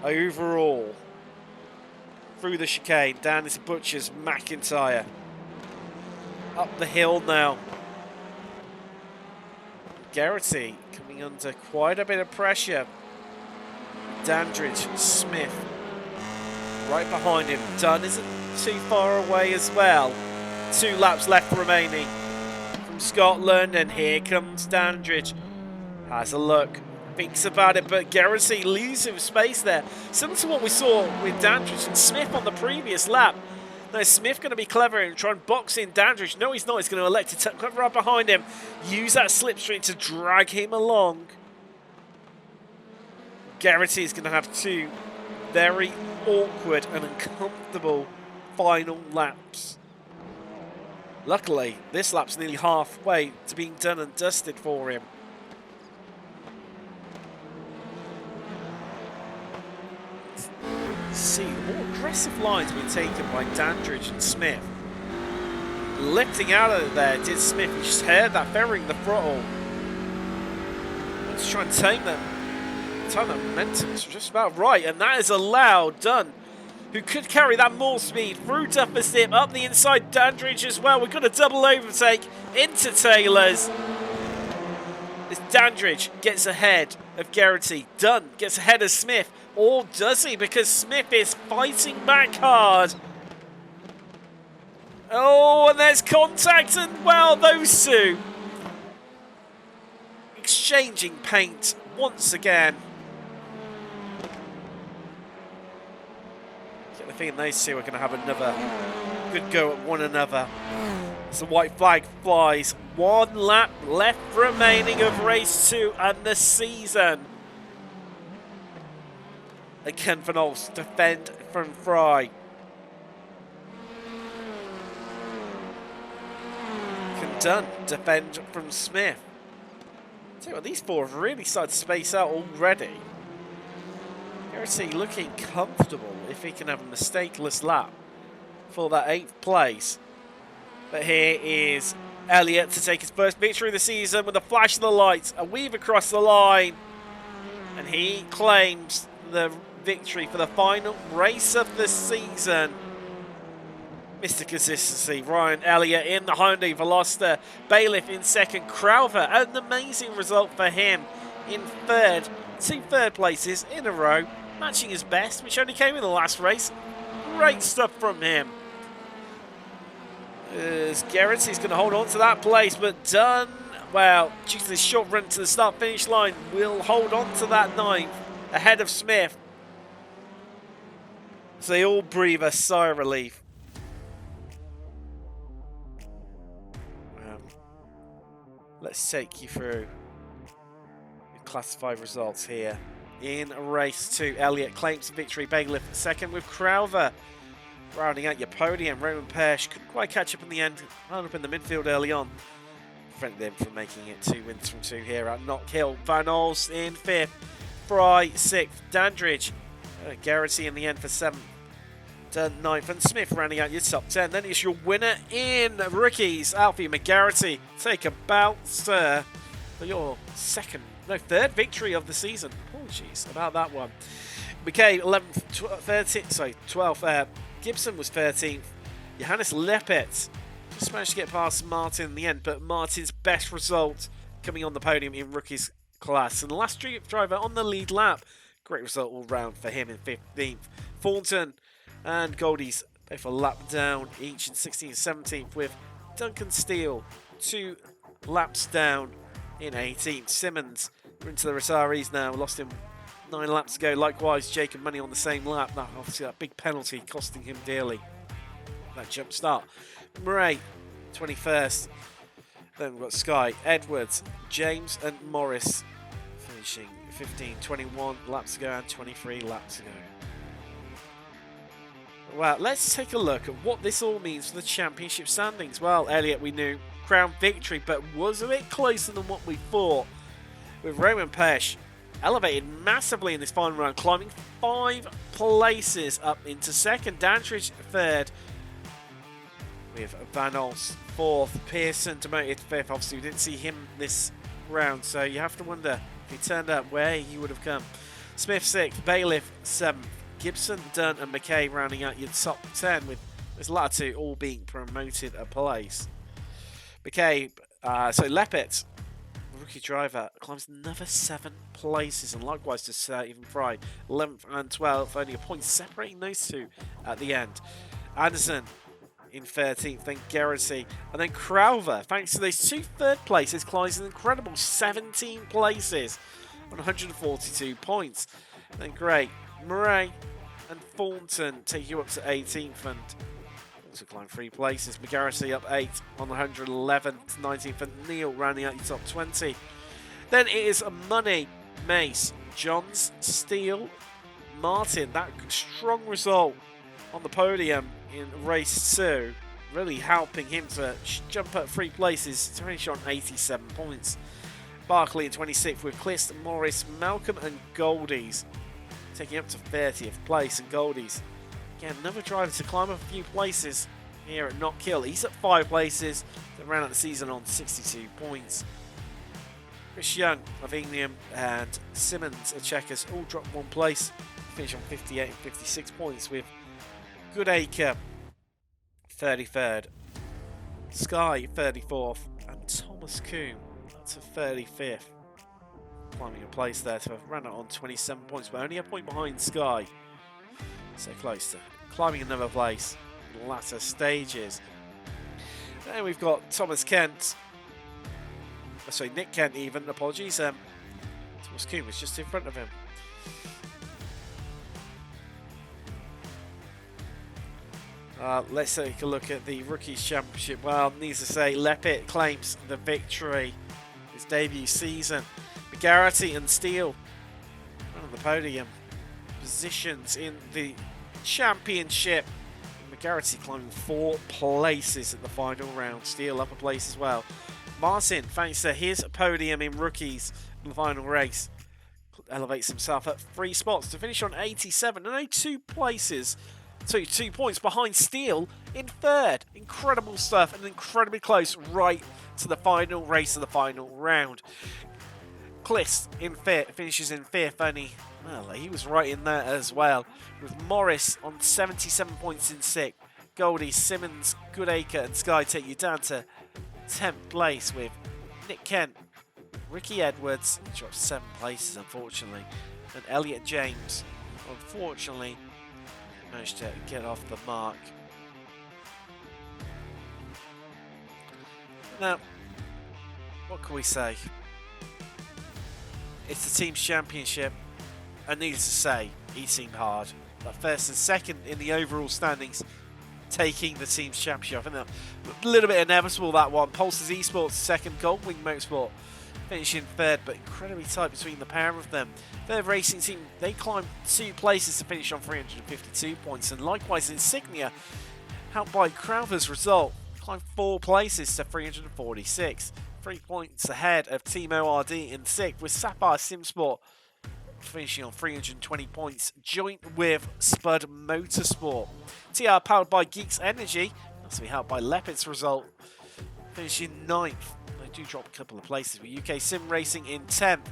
[SPEAKER 1] Overall, through the chicane, down this Butcher's McIntyre. Up the hill now. Garrity coming under quite a bit of pressure. Dandridge, Smith, right behind him. Dunn isn't too far away as well. 2 laps left remaining from Scotland, and here comes Dandridge. Has a look. Thinks about it, but Garrity losing space there. Similar to what we saw with Dandridge and Smith on the previous lap. Now, is Smith going to be clever and try and box in Dandridge? No, he's not. He's going to elect to come right behind him. Use that slipstream to drag him along. Garrity is going to have 2 very awkward and uncomfortable final laps. Luckily, this lap's nearly halfway to being done and dusted for him. See, the more aggressive lines being taken by Dandridge and Smith. Lifting out of there did Smith. He just heard that ferrying the throttle. Let's try and tame that momentum. It's just about right, and that is allowed Dunn, who could carry that more speed through tougher step up the inside. Dandridge as well. We've got a double overtake into Taylor's. As Dandridge gets ahead of Garrity. Dunn gets ahead of Smith. Or does he? Because Smith is fighting back hard. Oh, and there's contact, and well, those 2 exchanging paint once again. Get the feeling those 2 are going to have another good go at one another. As the white flag flies. 1 lap left remaining of race 2 and the season. And Ken Van Olst defend from Fry. Can Dunn defend from Smith. Tell you what, these 4 have really started to space out already. Garrity looking comfortable if he can have a mistakeless lap for that 8th place. But here is Elliott to take his first victory of the season with a flash of the lights, a weave across the line, and he claims the victory for the final race of the season. Mr. Consistency, Ryan Elliott in the Hyundai Veloster, Bailiff in second, Crowther, an amazing result for him in third. 2 third places in a row, matching his best, which only came in the last race. Great stuff from him. As Garrett's going to hold on to that place, but Dunn, well, due to the short run to the start-finish line, will hold on to that 9th ahead of Smith. So they all breathe a sigh of relief. Let's take you through the classified results here. In race 2, Elliott claims victory. Bailiff second with Crowther. Rounding out your podium, Roman Pesh couldn't quite catch up in the end. Wound up in the midfield early on. Prevented them from making it 2 wins from 2 here at Knockhill. Van Ols in 5th. Fry 6th. Dandridge. Garrity in the end for 7th. Dunn 9th, and Smith rounding out your top 10. Then it's your winner in rookies, Alfie McGarrity. Take a bow, sir, for your 3rd victory of the season. Apologies about that one. McKay 11th, 12th. Gibson was 13th. Johannes Lepet just managed to get past Martin in the end, but Martin's best result coming on the podium in rookies class. And the last driver on the lead lap. Great result all round for him in 15th. Thornton and Goldies both a lap down each in 16th and 17th, with Duncan Steele 2 laps down in 18th. Simmons, we're into the retirees now, lost him 9 laps ago. Likewise, Jacob Money on the same lap. That obviously that big penalty costing him dearly. That jump start. Murray 21st. Then we've got Sky, Edwards, James and Morris finishing 15, 21 laps ago and 23 laps ago. Well, let's take a look at what this all means for the championship standings. Well, Elliott, we knew, crowned victory, but was a bit closer than what we thought. With Roman Pesh elevated massively in this final round, climbing 5 places up into second. Dandridge 3rd, with Van Ols 4th. Pearson demoted 5th. Obviously, we didn't see him this round, so you have to wonder if he turned up where he would have come. Smith 6th, Bailiff 7th. Gibson, Dunn and McKay rounding out your top 10, with this latter 2 all being promoted a place. McKay, Lepet, rookie driver, climbs another 7 places, and likewise does even Fry, 11th and 12th, only a point separating those 2 at the end. Anderson in 13th, then Garrity, and then Crowther, thanks to those 2 third places, climbs an incredible 17 places on 142 points. And then Gray, Murray and Thornton take you up to 18th and also climb 3 places. McGarrity up 8 on 111th, 19th, and Neil rounding out your top 20. Then it is Money, Mace, Johns, Steele, Martin. That strong result on the podium in race 2, really helping him to jump up 3 places to finish on 87 points. Barkley in 26th with Clist, Morris, Malcolm and Goldies taking up to 30th place, and Goldies, again, another driver to climb up a few places here at Knockhill. He's at 5 places, to round out the season on 62 points. Chris Young of England and Simmons of Checkers all dropped 1 place, finish on 58 and 56 points, with Goodacre 33rd, Sky 34th, and Thomas Coombe to 35th. Climbing a place there to run it on 27 points, but only a point behind Sky. So close to climbing another place in the latter stages. Then we've got Thomas Kent. Sorry, Nick Kent even, apologies. Thomas Coombe was just in front of him. Let's take a look at the Rookies Championship. Well, needs to say, Lepet claims the victory. His debut season. McGarrity and Steele on the podium. Positions in the championship. McGarrity climbing 4 places at the final round. Steele up a place as well. Martin, thanks to his podium in rookies in the final race, elevates himself up 3 spots to finish on 87 and only 2 places. 2 points behind Steele in 3rd. Incredible stuff and incredibly close right to the final race of the final round. Clist in 5th, finishes in 5th, only, well, he was right in there as well, with Morris on 77 points in 6th, Goldie, Simmons, Goodacre and Sky take you down to 10th place with Nick Kent, Ricky Edwards, dropped 7 places unfortunately, and Elliot James, unfortunately, managed to get off the mark. Now, what can we say? It's the team's championship, and needless to say, he seemed hard. But first and second in the overall standings, taking the team's championship. I think that a little bit inevitable, that one. Pulse's Esports second, Goldwing Motorsport finishing third, but incredibly tight between the pair of them. Their racing team, they climbed 2 places to finish on 352 points, and likewise Insignia, helped by Crowther's result, climbed 4 places to 346. 3 points ahead of Team ORD in 6th, with Sapphire Simsport finishing on 320 points, joint with Spud Motorsport. TR powered by Geeks Energy, must be helped by Lepid's result, finishing 9th. They do drop a couple of places with UK Sim Racing in 10th,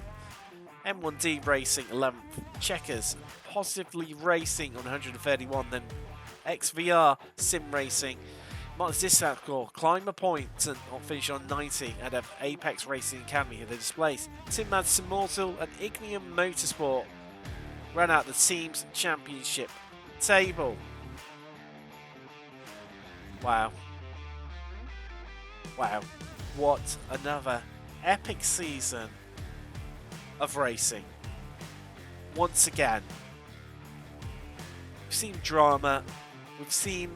[SPEAKER 1] M1D Racing 11th, Checkers Positively Racing on 131, then XVR Sim Racing, Martin's Discount Score climb a point and finish on 90 ahead of Apex Racing Academy, who they displaced. Tim Mad's Immortal and Ignium Motorsport ran out the team's championship table. Wow. Wow. What another epic season of racing. Once again, we've seen drama, we've seen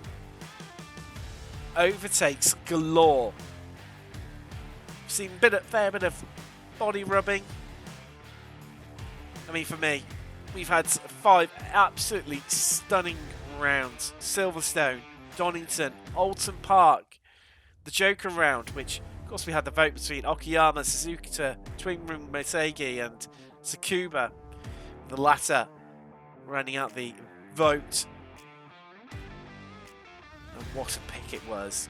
[SPEAKER 1] overtakes galore, we've seen fair bit of body rubbing. I mean, for me, we've had 5 absolutely stunning rounds. Silverstone, Donington, Alton Park, the Joker round, which of course we had the vote between Okayama, Suzuka, Twin Room Motegi and Tsukuba, the latter running out the vote. And what a pick it was.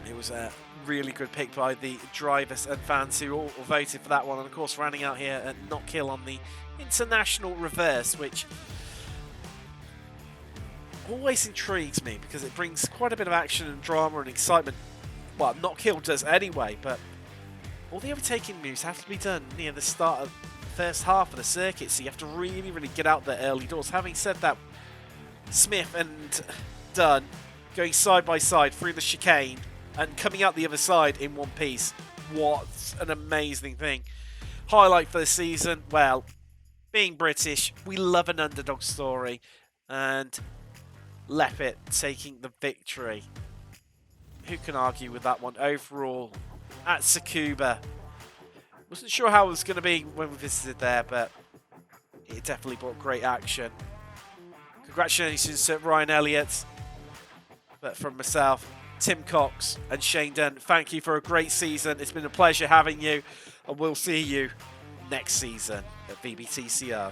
[SPEAKER 1] It was a really good pick by the drivers and fans who all voted for that one. And of course, running out here at Knockhill on the International Reverse, which always intrigues me because it brings quite a bit of action and drama and excitement. Well, Knockhill does anyway, but all the overtaking moves have to be done near the start of the first half of the circuit, so you have to really, really get out there early doors. Having said that, Smith and Dunn going side by side through the chicane and coming out the other side in one piece. What an amazing thing. Highlight for the season, well, being British, we love an underdog story, and Lepid taking the victory. Who can argue with that one? Overall, at Tsukuba, wasn't sure how it was going to be when we visited there, but it definitely brought great action. Congratulations to Ryan Elliott. But from myself, Tim Cox and Shane Dunn, thank you for a great season. It's been a pleasure having you, and we'll see you next season at VBTCR.